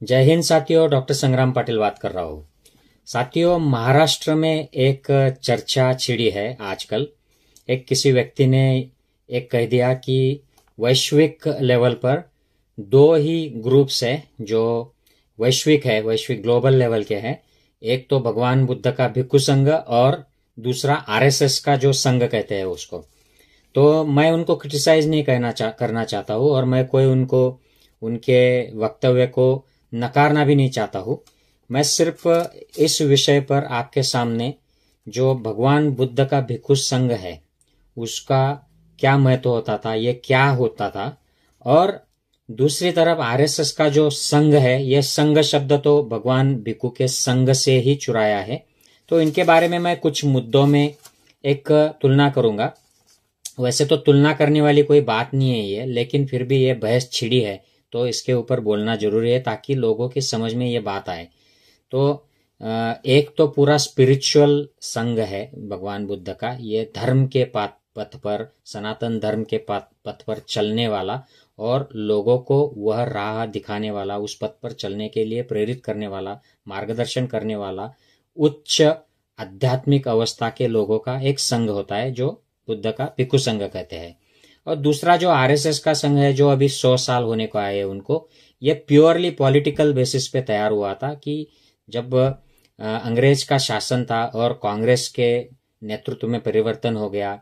जय हिंद साथियों, डॉक्टर संग्राम पाटिल बात कर रहा हूँ। साथियों, महाराष्ट्र में एक चर्चा छिड़ी है आजकल। एक किसी व्यक्ति ने एक कह दिया कि वैश्विक लेवल पर दो ही ग्रुप्स है जो वैश्विक ग्लोबल लेवल के हैं। एक तो भगवान बुद्ध का भिक्खु संघ और दूसरा आरएसएस का जो संघ कहते हैं उसको। तो मैं उनको क्रिटिसाइज नहीं करना चाहता हूँ और मैं कोई उनके वक्तव्य को नकारना भी नहीं चाहता हूँ। मैं सिर्फ इस विषय पर आपके सामने जो भगवान बुद्ध का भिक्खु संघ है उसका क्या महत्व होता था, ये क्या होता था, और दूसरी तरफ आरएसएस का जो संघ है, ये संघ शब्द तो भगवान भिक्खु के संघ से ही चुराया है। तो इनके बारे में मैं कुछ मुद्दों में एक तुलना करूंगा। वैसे तो तुलना करने वाली कोई बात नहीं है ये, लेकिन फिर भी ये बहस छिड़ी है तो इसके ऊपर बोलना जरूरी है ताकि लोगों की समझ में ये बात आए। तो एक तो पूरा स्पिरिचुअल संघ है भगवान बुद्ध का, ये धर्म के पथ पर, सनातन धर्म के पथ पर चलने वाला और लोगों को वह राह दिखाने वाला, उस पथ पर चलने के लिए प्रेरित करने वाला, मार्गदर्शन करने वाला उच्च आध्यात्मिक अवस्था के लोगों का एक संघ होता है जो बुद्ध का भिक्खु संघ कहते हैं। और दूसरा जो आरएसएस का संघ है जो अभी 100 साल होने को आए उनको, ये प्योरली पॉलिटिकल बेसिस पे तैयार हुआ था कि जब अंग्रेज का शासन था और कांग्रेस के नेतृत्व में परिवर्तन हो गया,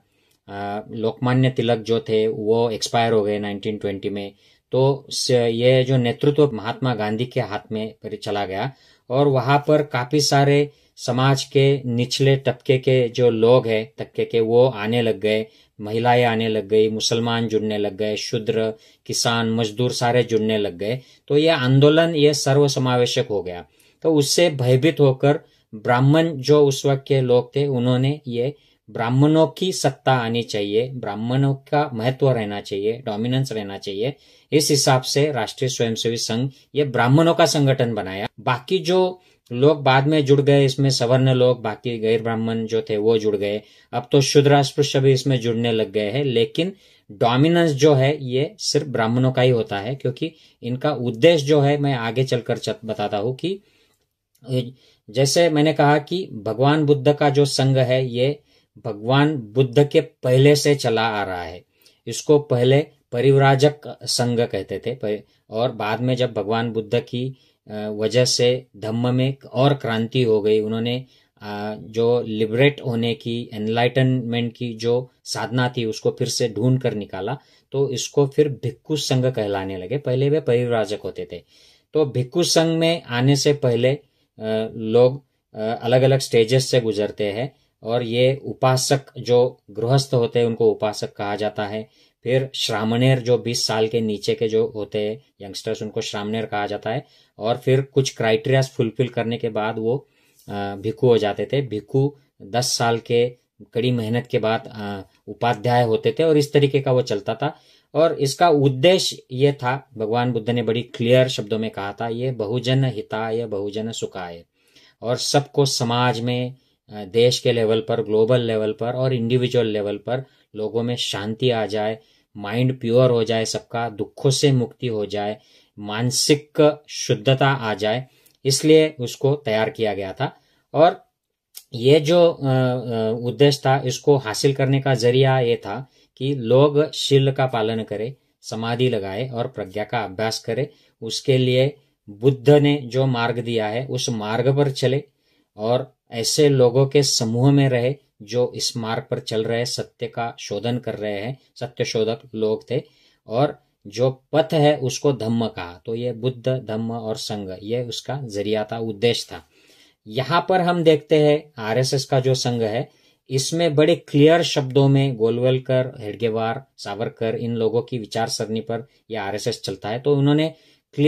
लोकमान्य तिलक जो थे वो एक्सपायर हो गए 1920 में, तो ये जो नेतृत्व महात्मा गांधी के हाथ में चला गया और वहां पर काफी सारे समाज के निचले तबके के जो लोग हैं तबके के वो आने लग गए, महिलाएं आने लग गई, मुसलमान जुड़ने लग गए, शूद्र, किसान, मजदूर सारे जुड़ने लग गए। तो ये आंदोलन ये सर्व समावेशक हो गया। तो उससे भयभीत होकर ब्राह्मण जो उस वक्त के लोग थे उन्होंने ये ब्राह्मणों की सत्ता आनी चाहिए, ब्राह्मणों का महत्व रहना चाहिए, डोमिनेंस रहना चाहिए, इस हिसाब से राष्ट्रीय स्वयंसेवी संघ ये ब्राह्मणों का संगठन बनाया। बाकी जो लोग बाद में जुड़ गए इसमें, सवर्ण लोग, बाकी गैर ब्राह्मण जो थे वो जुड़ गए। अब तो शूद्र अस्पृश्य भी इसमें जुड़ने लग गए हैं, लेकिन डोमिनेंस जो है ये सिर्फ ब्राह्मणों का ही होता है, क्योंकि इनका उद्देश्य जो है मैं आगे चलकर बताता हूं कि जैसे मैंने कहा कि भगवान बुद्ध का जो संघ है ये भगवान बुद्ध के पहले से चला आ रहा है। इसको पहले परिव्राजक संघ कहते थे और बाद में जब भगवान बुद्ध की वजह से धम्म में और क्रांति हो गई, उन्होंने जो लिबरेट होने की, एनलाइटनमेंट की जो साधना थी उसको फिर से ढूंढ कर निकाला, तो इसको फिर भिक्खु संघ कहलाने लगे। पहले वे परिव्राजक होते थे। तो भिक्खु संघ में आने से पहले लोग अलग अलग स्टेजेस से गुजरते हैं और ये उपासक जो गृहस्थ होते हैं उनको उपासक कहा जाता है। फिर श्रामणेर जो 20 साल के नीचे के जो होते हैं यंगस्टर्स, उनको श्रामणेर कहा जाता है। और फिर कुछ क्राइटेरियाज फुलफिल करने के बाद वो भिक्खु हो जाते थे। भिक्खु 10 साल के कड़ी मेहनत के बाद उपाध्याय होते थे और इस तरीके का वो चलता था। और इसका उद्देश्य ये था, भगवान बुद्ध ने बड़ी क्लियर शब्दों में कहा था, ये बहुजन हिताय बहुजन सुखाय, और सबको समाज में, देश के लेवल पर, ग्लोबल लेवल पर और इंडिविजुअल लेवल पर लोगों में शांति आ जाए, माइंड प्योर हो जाए, सबका दुखों से मुक्ति हो जाए, मानसिक शुद्धता आ जाए, इसलिए उसको तैयार किया गया था। और ये जो उद्देश्य था इसको हासिल करने का जरिया ये था कि लोग शील का पालन करें, समाधि लगाए और प्रज्ञा का अभ्यास करें। उसके लिए बुद्ध ने जो मार्ग दिया है उस मार्ग पर चले और ऐसे लोगों के समूह में रहे जो इस मार्ग पर चल रहे, सत्य का शोधन कर रहे हैं, सत्य शोधक लोग थे। और जो पथ है उसको धम्म कहा। तो ये बुद्ध, धम्म और संघ ये उसका जरिया था, उद्देश्य था। यहां पर हम देखते हैं आरएसएस का जो संघ है इसमें बड़े क्लियर शब्दों में गोलवलकर, हेडगेवार, सावरकर, इन लोगों की विचार सरणी पर यह आरएसएस चलता है। तो उन्होंने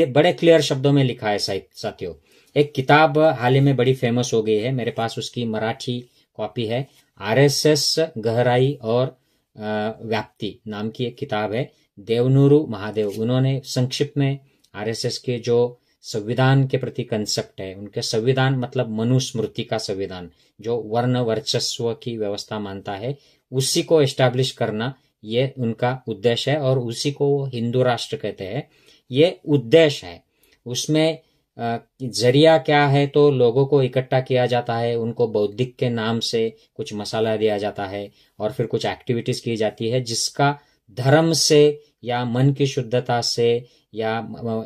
बड़े क्लियर शब्दों में लिखा है साथियों। एक किताब हाल ही में बड़ी फेमस हो गई है, मेरे पास उसकी मराठी कॉपी है, आरएसएस गहराई और व्याप्ति नाम की एक किताब है। देवनुरु महादेव, उन्होंने संक्षिप्त में आरएसएस के जो संविधान के प्रति कंसेप्ट है, उनके संविधान मतलब मनुस्मृति का संविधान जो वर्ण वर्चस्व की व्यवस्था मानता है, उसी को एस्टैब्लिश करना ये उनका उद्देश्य है और उसी को वो हिंदू राष्ट्र कहते हैं। ये उद्देश्य है। उसमें जरिया क्या है, तो लोगों को इकट्ठा किया जाता है, उनको बौद्धिक के नाम से कुछ मसाला दिया जाता है और फिर कुछ एक्टिविटीज की जाती है जिसका धर्म से या मन की शुद्धता से या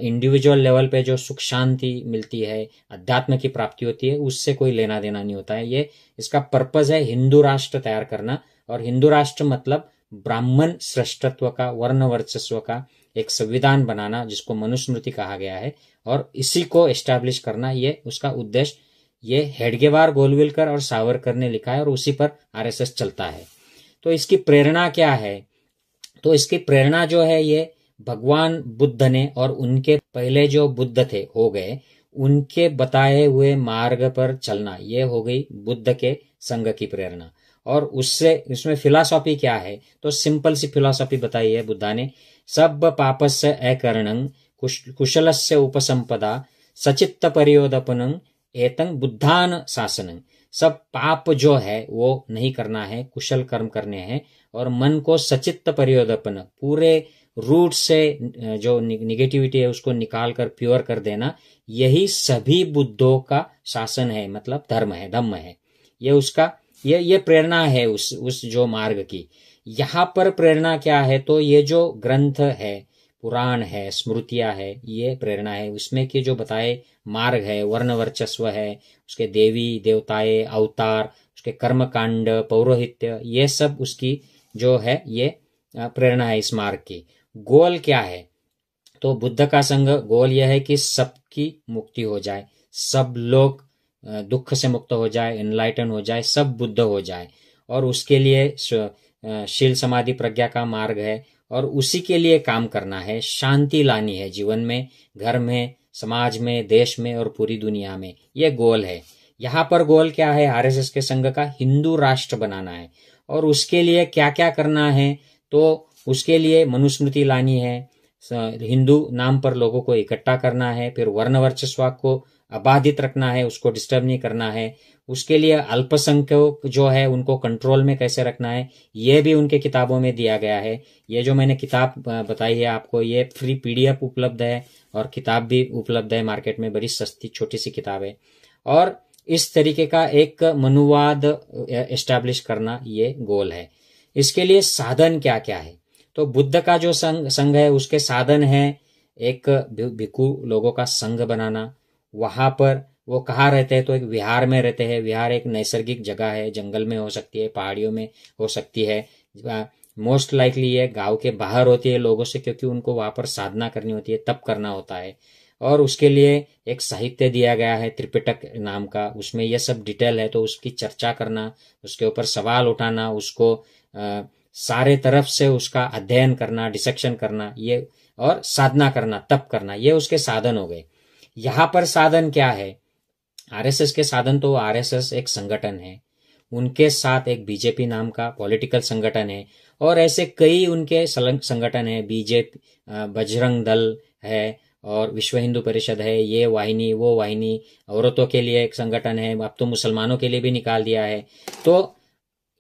इंडिविजुअल लेवल पे जो सुख शांति मिलती है, अध्यात्म की प्राप्ति होती है, उससे कोई लेना देना नहीं होता है। ये इसका पर्पज है हिंदू राष्ट्र तैयार करना। और हिंदू राष्ट्र मतलब ब्राह्मण श्रेष्ठत्व का, वर्ण वर्चस्व का एक संविधान बनाना जिसको मनुस्मृति कहा गया है, और इसी को एस्टैब्लिश करना, ये उसका उद्देश्य। ये हेडगेवार, गोलवलकर और सावरकर ने लिखा है और उसी पर आरएसएस चलता है। तो इसकी प्रेरणा क्या है? तो इसकी प्रेरणा जो है ये भगवान बुद्ध ने और उनके पहले जो बुद्ध थे हो गए, उनके बताए हुए मार्ग पर चलना, ये हो गई बुद्ध के संघ की प्रेरणा। और उससे इसमें फिलॉसफी क्या है? तो सिंपल सी फिलॉसफी बताई है बुद्धा ने। सब पापस्य अकरणं कुशलस्य उपसंपदा सचित्त परियोदपनं एतं बुद्धान शासनं। सब पाप जो है वो नहीं करना है, कुशल कर्म करने हैं, और मन को सचित्त परियोदपन, पूरे रूट से जो निगेटिविटी है उसको निकाल कर प्योर कर देना, यही सभी बुद्धों का शासन है, मतलब धर्म है, धम्म है। ये उसका ये प्रेरणा है उस जो मार्ग की। यहाँ पर प्रेरणा क्या है? तो ये जो ग्रंथ है, पुराण है, स्मृतियां है, ये प्रेरणा है। उसमें के जो बताए मार्ग है, वर्ण वर्चस्व है, उसके देवी देवताएं, अवतार, उसके कर्म कांड, पौरोहित्य, ये सब उसकी जो है ये प्रेरणा है इस मार्ग की। गोल क्या है? तो बुद्ध का संघ गोल यह है कि सबकी मुक्ति हो जाए, सब लोग दुख से मुक्त हो जाए, एनलाइटन हो जाए, सब बुद्ध हो जाए। और उसके लिए शील समाधि प्रज्ञा का मार्ग है और उसी के लिए काम करना है। शांति लानी है जीवन में, घर में, समाज में, देश में और पूरी दुनिया में। ये गोल है। यहाँ पर गोल क्या है? आरएसएस के संघ का हिंदू राष्ट्र बनाना है। और उसके लिए क्या क्या करना है? तो उसके लिए मनुस्मृति लानी है, हिंदू नाम पर लोगों को इकट्ठा करना है, फिर वर्ण वर्चस्व को अबाधित रखना है, उसको डिस्टर्ब नहीं करना है। उसके लिए अल्पसंख्यक जो है उनको कंट्रोल में कैसे रखना है, ये भी उनके किताबों में दिया गया है। ये जो मैंने किताब बताई है आपको, ये फ्री पीडीएफ उपलब्ध है और किताब भी उपलब्ध है मार्केट में, बड़ी सस्ती छोटी सी किताब है। और इस तरीके का एक मनुवाद एस्टैब्लिश करना, ये गोल है। इसके लिए साधन क्या क्या है? तो बुद्ध का जो संघ है उसके साधन है, एक भिक्षु लोगों का संघ बनाना। वहां पर वो कहाँ रहते हैं? तो एक विहार में रहते हैं। विहार एक नैसर्गिक जगह है, जंगल में हो सकती है, पहाड़ियों में हो सकती है, मोस्ट लाइकली ये गांव के बाहर होती है लोगों से, क्योंकि उनको वहां पर साधना करनी होती है, तप करना होता है। और उसके लिए एक साहित्य दिया गया है त्रिपिटक नाम का, उसमें यह सब डिटेल है। तो उसकी चर्चा करना, उसके ऊपर सवाल उठाना, उसको सारे तरफ से उसका अध्ययन करना, डिसेक्शन करना, ये और साधना करना, तप करना, ये उसके साधन हो गए। यहाँ पर साधन क्या है? आरएसएस के साधन तो आरएसएस एक संगठन है, उनके साथ एक बीजेपी नाम का पॉलिटिकल संगठन है, और ऐसे कई उनके संगठन है। बीजेपी, बजरंग दल है और विश्व हिंदू परिषद है, ये वाहिनी वो वाहिनी, औरतों के लिए एक संगठन है, अब तो मुसलमानों के लिए भी निकाल दिया है। तो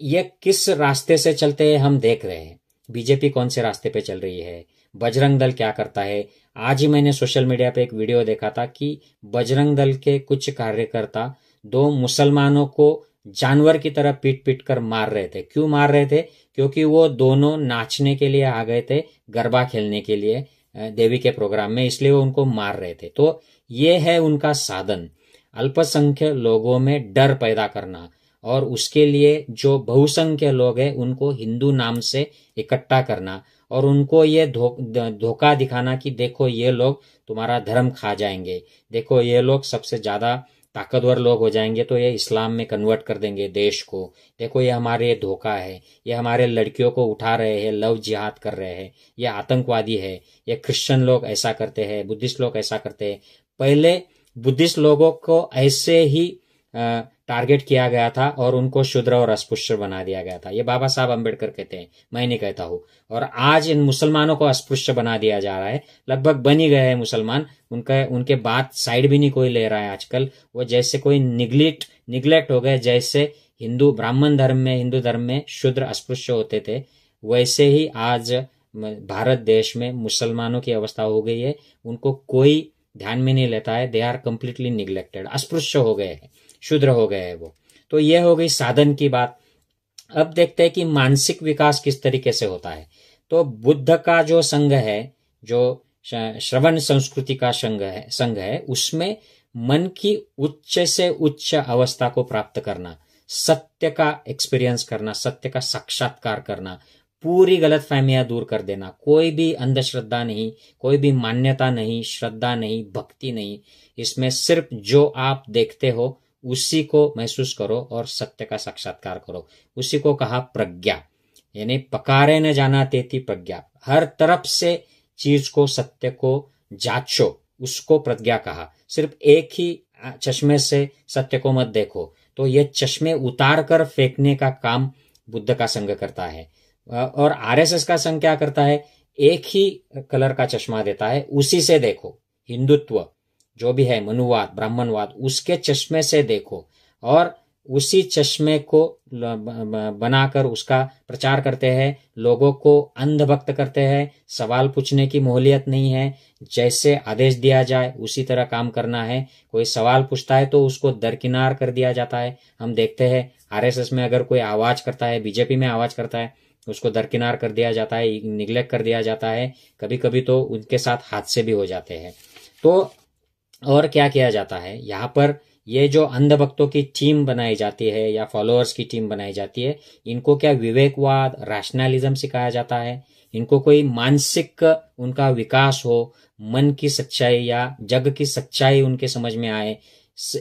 ये किस रास्ते से चलते हैं हम देख रहे हैं। बीजेपी कौन से रास्ते पे चल रही है, बजरंग दल क्या करता है। आज ही मैंने सोशल मीडिया पे एक वीडियो देखा था कि बजरंग दल के कुछ कार्यकर्ता 2 मुसलमानों को जानवर की तरह पीट पीट कर मार रहे थे। क्यों मार रहे थे? क्योंकि वो दोनों नाचने के लिए आ गए थे, गरबा खेलने के लिए देवी के प्रोग्राम में, इसलिए वो उनको मार रहे थे। तो ये है उनका साधन, अल्पसंख्यक लोगों में डर पैदा करना, और उसके लिए जो बहुसंख्य लोग हैं उनको हिंदू नाम से इकट्ठा करना, और उनको ये धोखा दिखाना कि देखो ये लोग तुम्हारा धर्म खा जाएंगे, देखो ये लोग सबसे ज्यादा ताकतवर लोग हो जाएंगे, तो ये इस्लाम में कन्वर्ट कर देंगे देश को, देखो ये हमारे धोखा है, ये हमारे लड़कियों को उठा रहे हैं, लव जिहाद कर रहे हैं, ये आतंकवादी है, ये क्रिश्चियन लोग ऐसा करते हैं, बुद्धिस्ट लोग ऐसा करते हैं। पहले बुद्धिस्ट लोगों को ऐसे ही टारगेट किया गया था और उनको शूद्र और अस्पृश्य बना दिया गया था। ये बाबा साहब अम्बेडकर कहते हैं, मैं नहीं कहता हूं। और आज इन मुसलमानों को अस्पृश्य बना दिया जा रहा है, लगभग बन ही गए हैं मुसलमान, उनके बात साइड भी नहीं कोई ले रहा है आजकल। वो जैसे कोई निग्लेक्ट हो गए, जैसे हिंदू ब्राह्मण धर्म में, हिंदू धर्म में शूद्र अस्पृश्य होते थे, वैसे ही आज भारत देश में मुसलमानों की अवस्था हो गई है। उनको कोई ध्यान में नहीं लेता है, दे आर कंप्लीटली निग्लेक्टेड, अस्पृश्य हो गए हैं, शूद्र हो गए हैं वो। तो ये हो गई साधन की बात। अब देखते हैं कि मानसिक विकास किस तरीके से होता है। तो बुद्ध का जो संघ है, जो श्रवण संस्कृति का संघ है, उसमें मन की उच्च से उच्च अवस्था को प्राप्त करना, सत्य का एक्सपीरियंस करना, सत्य का साक्षात्कार करना, पूरी गलत फहमियां दूर कर देना, कोई भी अंधश्रद्धा नहीं, कोई भी मान्यता नहीं, श्रद्धा नहीं, भक्ति नहीं, इसमें सिर्फ जो आप देखते हो उसी को महसूस करो और सत्य का साक्षात्कार करो। उसी को कहा प्रज्ञा, यानी पकारे न जाना तेती प्रज्ञा। हर तरफ से चीज को, सत्य को जांचो, उसको प्रज्ञा कहा। सिर्फ एक ही चश्मे से सत्य को मत देखो। तो ये चश्मे उतार कर फेंकने का काम बुद्ध का संघ करता है। और आरएसएस का संघ क्या करता है, एक ही कलर का चश्मा देता है, उसी से देखो। हिंदुत्व जो भी है, मनुवाद, ब्राह्मणवाद, उसके चश्मे से देखो और उसी चश्मे को बनाकर उसका प्रचार करते हैं, लोगों को अंधभक्त करते हैं। सवाल पूछने की मोहलियत नहीं है, जैसे आदेश दिया जाए उसी तरह काम करना है। कोई सवाल पूछता है तो उसको दरकिनार कर दिया जाता है। हम देखते हैं आरएसएस में अगर कोई आवाज करता है, बीजेपी में आवाज करता है, उसको दरकिनार कर दिया जाता है, निग्लेक्ट कर दिया जाता है। कभी कभी तो उनके साथ हादसे भी हो जाते हैं। तो और क्या किया जाता है यहाँ पर, ये जो अंधभक्तों की टीम बनाई जाती है या फॉलोअर्स की टीम बनाई जाती है, इनको क्या विवेकवाद, रैशनलिज्म सिखाया जाता है। इनको कोई मानसिक उनका विकास हो, मन की सच्चाई या जग की सच्चाई उनके समझ में आए।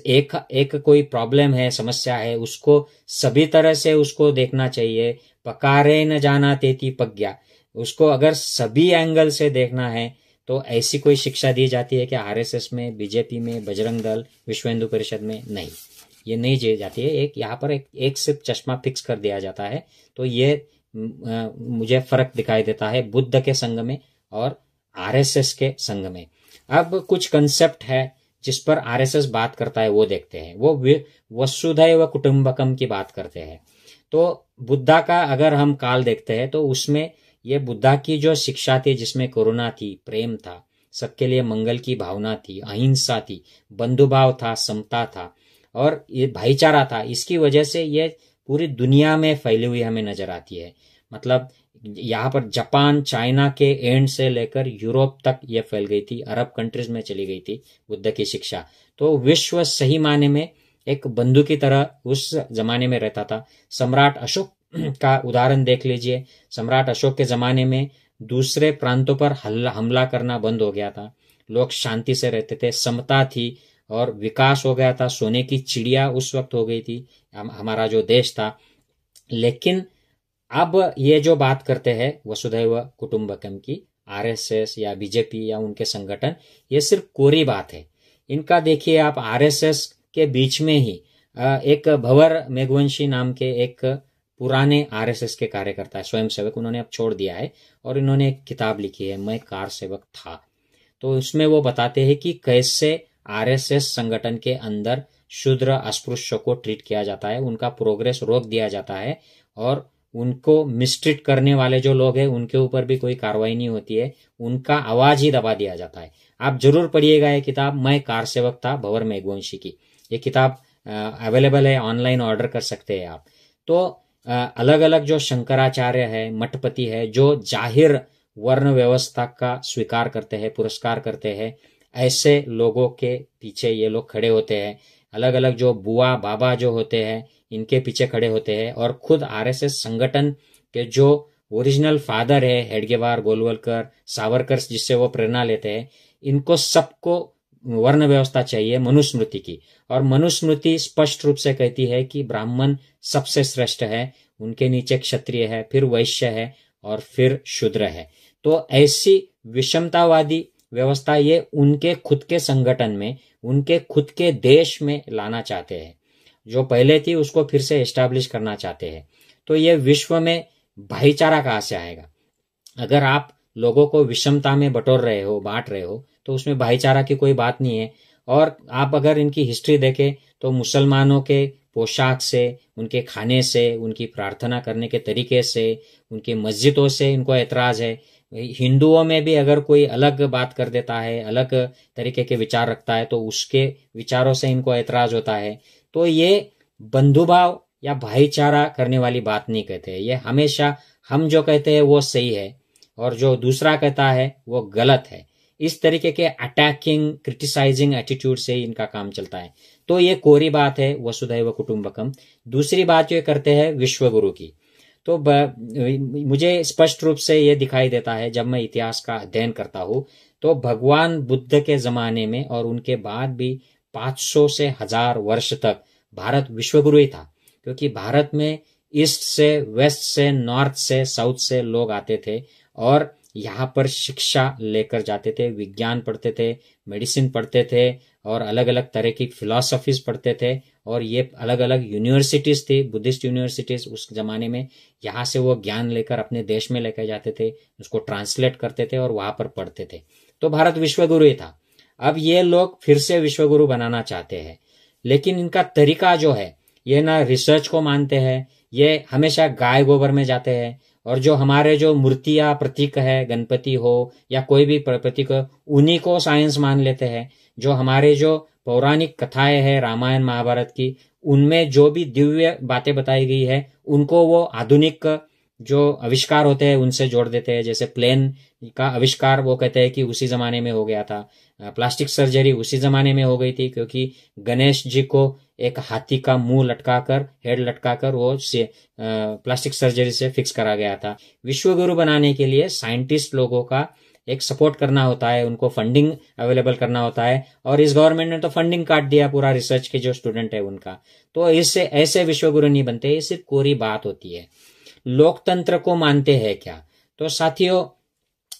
एक कोई प्रॉब्लम है, समस्या है, उसको सभी तरह से उसको देखना चाहिए। पकारे न जाना तेती प्रज्ञा, उसको अगर सभी एंगल से देखना है तो ऐसी कोई शिक्षा दी जाती है कि आरएसएस में, बीजेपी में, बजरंग दल, विश्व हिंदू परिषद में नहीं, ये नहीं दी जाती है। एक यहाँ पर एक सिर्फ चश्मा फिक्स कर दिया जाता है। तो ये मुझे फर्क दिखाई देता है बुद्ध के संघ में और आरएसएस के संघ में। अब कुछ कंसेप्ट है जिस पर आरएसएस बात करता है, वो देखते हैं। वो वसुधैव कुटुंबकम की बात करते हैं। तो बुद्धा का अगर हम काल देखते हैं तो उसमें ये बुद्धा की जो शिक्षा थी, जिसमें करुणा थी, प्रेम था, सबके लिए मंगल की भावना थी, अहिंसा थी, बंधुभाव था, समता था और ये भाईचारा था। इसकी वजह से ये पूरी दुनिया में फैली हुई हमें नजर आती है। मतलब यहाँ पर जापान, चाइना के एंड से लेकर यूरोप तक ये फैल गई थी, अरब कंट्रीज में चली गई थी बुद्ध की शिक्षा। तो विश्व सही माने में एक बंधु की तरह उस जमाने में रहता था। सम्राट अशोक का उदाहरण देख लीजिए। सम्राट अशोक के जमाने में दूसरे प्रांतों पर हमला करना बंद हो गया था, लोग शांति से रहते थे, समता थी और विकास हो गया था। सोने की चिड़िया उस वक्त हो गई थी हमारा जो देश था। लेकिन अब ये जो बात करते हैं वसुधैव कुटुंबकम की, आरएसएस या बीजेपी या उनके संगठन, ये सिर्फ कोरी बात है। इनका देखिए आप, आरएसएस के बीच में ही एक भंवर मेघवंशी नाम के एक पुराने आरएसएस के कार्यकर्ता, स्वयंसेवक, उन्होंने अब छोड़ दिया है और इन्होंने एक किताब लिखी है, मैं कार सेवक था। तो उसमें वो बताते हैं कि कैसे आरएसएस संगठन के अंदर शूद्र अस्पृश्य को ट्रीट किया जाता है, उनका प्रोग्रेस रोक दिया जाता है और उनको मिसट्रीट करने वाले जो लोग हैं उनके ऊपर भी कोई कार्रवाई नहीं होती है, उनका आवाज ही दबा दिया जाता है। आप जरूर पढ़िएगा ये किताब, मैं कार सेवक था, भंवर मेघवंशी की। ये किताब अवेलेबल है, ऑनलाइन ऑर्डर कर सकते हैं आप। तो अलग अलग जो शंकराचार्य है, मठपति है, जो जाहिर वर्ण व्यवस्था का स्वीकार करते हैं, पुरस्कार करते हैं, ऐसे लोगों के पीछे ये लोग खड़े होते हैं। अलग अलग जो बुआ बाबा जो होते हैं, इनके पीछे खड़े होते हैं। और खुद आरएसएस संगठन के जो ओरिजिनल फादर है, हेडगेवार, गोलवलकर, सावरकर, जिससे वो प्रेरणा लेते हैं, इनको सबको वर्ण व्यवस्था चाहिए मनुस्मृति की। और मनुस्मृति स्पष्ट रूप से कहती है कि ब्राह्मण सबसे श्रेष्ठ है, उनके नीचे क्षत्रिय है, फिर वैश्य है और फिर शूद्र है। तो ऐसी विषमतावादी व्यवस्था ये उनके खुद के संगठन में, उनके खुद के देश में लाना चाहते हैं। जो पहले थी उसको फिर से एस्टैब्लिश करना चाहते हैं। तो ये विश्व में भाईचारा कहाँ से आएगा? अगर आप लोगों को विषमता में बटोर रहे हो, बांट रहे हो, तो उसमें भाईचारा की कोई बात नहीं है। और आप अगर इनकी हिस्ट्री देखें तो मुसलमानों के पोशाक से, उनके खाने से, उनकी प्रार्थना करने के तरीके से, उनकी मस्जिदों से इनको ऐतराज है। हिंदुओं में भी अगर कोई अलग बात कर देता है, अलग तरीके के विचार रखता है, तो उसके विचारों से इनको ऐतराज होता है। तो ये बंधुभाव या भाईचारा करने वाली बात नहीं कहते। ये हमेशा हम जो कहते हैं वो सही है और जो दूसरा कहता है वो गलत है, इस तरीके के अटैकिंग, क्रिटिसाइजिंग एटीट्यूड से इनका काम चलता है। तो ये कोरी बात है वसुधैव कुटुंबकम। दूसरी बात जो करते हैं विश्वगुरु की, तो मुझे स्पष्ट रूप से ये दिखाई देता है जब मैं इतिहास का अध्ययन करता हूं, तो भगवान बुद्ध के जमाने में और उनके बाद भी 500 से 1000 वर्ष तक भारत विश्वगुरु ही था, क्योंकि भारत में ईस्ट से, वेस्ट से, नॉर्थ से, साउथ से लोग आते थे और यहाँ पर शिक्षा लेकर जाते थे, विज्ञान पढ़ते थे, मेडिसिन पढ़ते थे और अलग अलग तरह की फिलॉसफीज पढ़ते थे। और ये अलग अलग यूनिवर्सिटीज थी, बुद्धिस्ट यूनिवर्सिटीज उस जमाने में। यहाँ से वो ज्ञान लेकर अपने देश में लेकर जाते थे, उसको ट्रांसलेट करते थे और वहां पर पढ़ते थे। तो भारत विश्वगुरु ही था। अब ये लोग फिर से विश्वगुरु बनाना चाहते हैं, लेकिन इनका तरीका जो है, ये ना रिसर्च को मानते हैं, ये हमेशा गाय गोबर में जाते हैं। और जो हमारे जो मूर्तियां प्रतीक है, गणपति हो या कोई भी प्रतीक हो, उन्हीं को साइंस मान लेते हैं। जो हमारे जो पौराणिक कथाएं हैं रामायण महाभारत की, उनमें जो भी दिव्य बातें बताई गई है, उनको वो आधुनिक जो आविष्कार होते हैं उनसे जोड़ देते हैं। जैसे प्लेन का आविष्कार वो कहते हैं कि उसी जमाने में हो गया था, प्लास्टिक सर्जरी उसी जमाने में हो गई थी, क्योंकि गणेश जी को एक हाथी का मुंह लटकाकर, हेड लटकाकर वो प्लास्टिक सर्जरी से फिक्स करा गया था। विश्वगुरु बनाने के लिए साइंटिस्ट लोगों का एक सपोर्ट करना होता है, उनको फंडिंग अवेलेबल करना होता है। और इस गवर्नमेंट ने तो फंडिंग काट दिया पूरा रिसर्च के जो स्टूडेंट है उनका। तो इससे ऐसे विश्वगुरु नहीं बनते, ये सिर्फ कोरी बात होती है। लोकतंत्र को मानते हैं क्या? तो साथियों,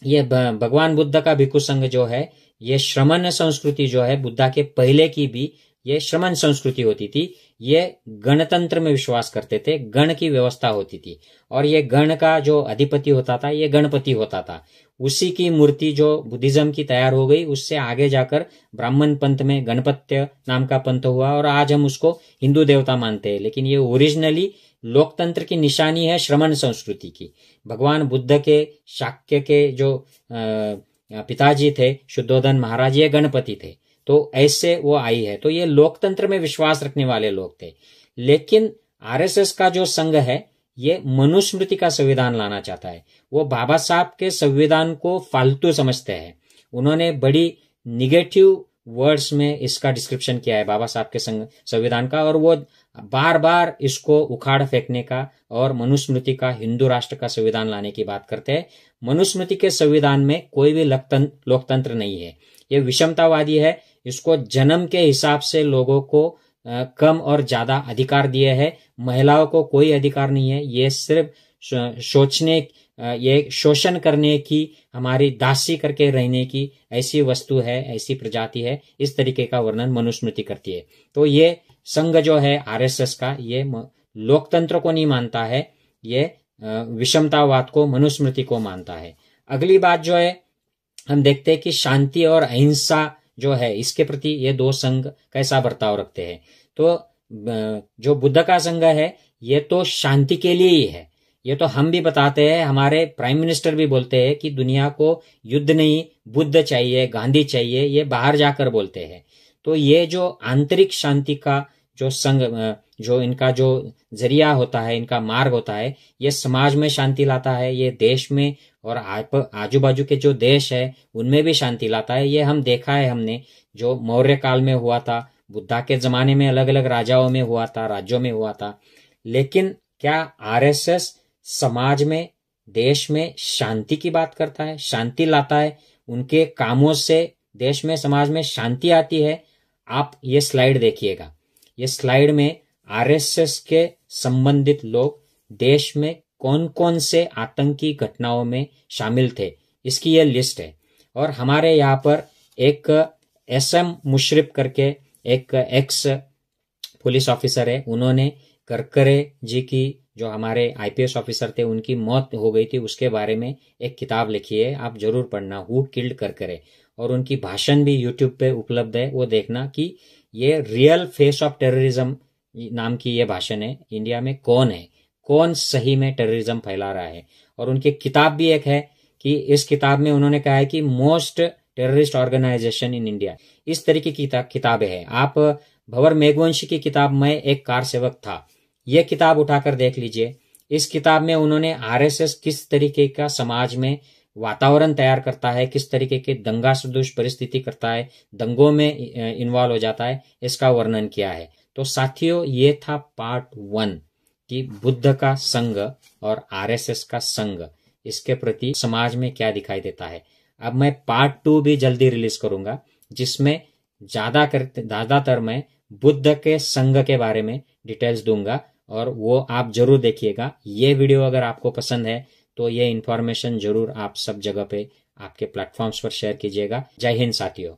ये भगवान बुद्ध का भिक्षु संघ जो है, ये श्रमण संस्कृति जो है, बुद्धा के पहले की भी ये श्रमण संस्कृति होती थी। ये गणतंत्र में विश्वास करते थे, गण की व्यवस्था होती थी और ये गण का जो अधिपति होता था ये गणपति होता था। उसी की मूर्ति जो बुद्धिज्म की तैयार हो गई, उससे आगे जाकर ब्राह्मण पंथ में गणपत्य नाम का पंथ हुआ और आज हम उसको हिंदू देवता मानते हैं। लेकिन ये ओरिजिनली लोकतंत्र की निशानी है श्रमण संस्कृति की। भगवान बुद्ध के शाक्य के जो पिताजी थे शुद्धोधन महाराज, ये गणपति थे, तो ऐसे वो आई है। तो ये लोकतंत्र में विश्वास रखने वाले लोग थे। लेकिन आरएसएस का जो संघ है, ये मनुस्मृति का संविधान लाना चाहता है। वो बाबा साहब के संविधान को फालतू समझते हैं। उन्होंने बड़ी निगेटिव वर्ड्स में इसका डिस्क्रिप्शन किया है बाबा साहब के संविधान का, और वो बार बार इसको उखाड़ फेंकने का और मनुस्मृति का, हिंदू राष्ट्र का संविधान लाने की बात करते हैं। मनुस्मृति के संविधान में कोई भी लोकतंत्र नहीं है, ये विषमतावादी है। इसको जन्म के हिसाब से लोगों को कम और ज्यादा अधिकार दिए हैं, महिलाओं को कोई अधिकार नहीं है। ये सिर्फ सोचने, ये शोषण करने की, हमारी दासी करके रहने की ऐसी वस्तु है, ऐसी प्रजाति है, इस तरीके का वर्णन मनुस्मृति करती है। तो ये संघ जो है आरएसएस का, ये लोकतंत्र को नहीं मानता है, ये विषमतावाद को, मनुस्मृति को मानता है। अगली बात जो है, हम देखते हैं कि शांति और अहिंसा जो है, इसके प्रति ये दो संघ कैसा बर्ताव रखते हैं। तो जो बुद्ध का संघ है, ये तो शांति के लिए ही है। ये तो हम भी बताते हैं, हमारे प्राइम मिनिस्टर भी बोलते हैं कि दुनिया को युद्ध नहीं, बुद्ध चाहिए, गांधी चाहिए, ये बाहर जाकर बोलते हैं। तो ये जो आंतरिक शांति का जो संघ, जो इनका जो जरिया होता है, इनका मार्ग होता है, ये समाज में शांति लाता है, ये देश में और आजू बाजू के जो देश है उनमें भी शांति लाता है। ये हम देखा है, हमने जो मौर्य काल में हुआ था, बुद्धा के जमाने में अलग अलग राजाओं में हुआ था, राज्यों में हुआ था। लेकिन क्या आरएसएस समाज में, देश में शांति की बात करता है, शांति लाता है? उनके कामों से देश में, समाज में शांति आती है? आप ये स्लाइड देखिएगा। ये स्लाइड में आरएसएस के संबंधित लोग देश में कौन कौन से आतंकी घटनाओं में शामिल थे, इसकी ये लिस्ट है। और हमारे यहाँ पर एक एसएम मुशर्रफ करके एक एक्स पुलिस ऑफिसर है, उन्होंने करकरे जी की, जो हमारे आईपीएस ऑफिसर थे, उनकी मौत हो गई थी, उसके बारे में एक किताब लिखी है, आप जरूर पढ़ना, हु किल्ड करकरे। और उनकी भाषण भी यूट्यूब पे उपलब्ध है, वो देखना कि ये रियल फेस ऑफ टेररिज्म नाम की ये भाषण है। इंडिया में कौन है, कौन सही में टेररिज्म फैला रहा है। और उनकी किताब भी एक है कि इस किताब में उन्होंने कहा है कि most terrorist organisation in India, इस तरीके की किताबें हैं। आप भंवर मेघवंशी की किताब में एक कार सेवक था, यह किताब उठाकर देख लीजिए। इस किताब में उन्होंने आरएसएस किस तरीके का समाज में वातावरण तैयार करता है, किस तरीके के दंगा सदृश परिस्थिति करता है, दंगों में इन्वॉल्व हो जाता है, इसका वर्णन किया है। तो साथियों, ये था पार्ट 1 कि बुद्ध का संघ और आरएसएस का संघ, इसके प्रति समाज में क्या दिखाई देता है। अब मैं पार्ट 2 भी जल्दी रिलीज करूंगा, जिसमें ज्यादातर मैं बुद्ध के संघ के बारे में डिटेल्स दूंगा, और वो आप जरूर देखिएगा। ये वीडियो अगर आपको पसंद है तो ये इन्फॉर्मेशन जरूर आप सब जगह पे आपके प्लेटफॉर्म्स पर शेयर कीजिएगा। जय हिंद साथियों।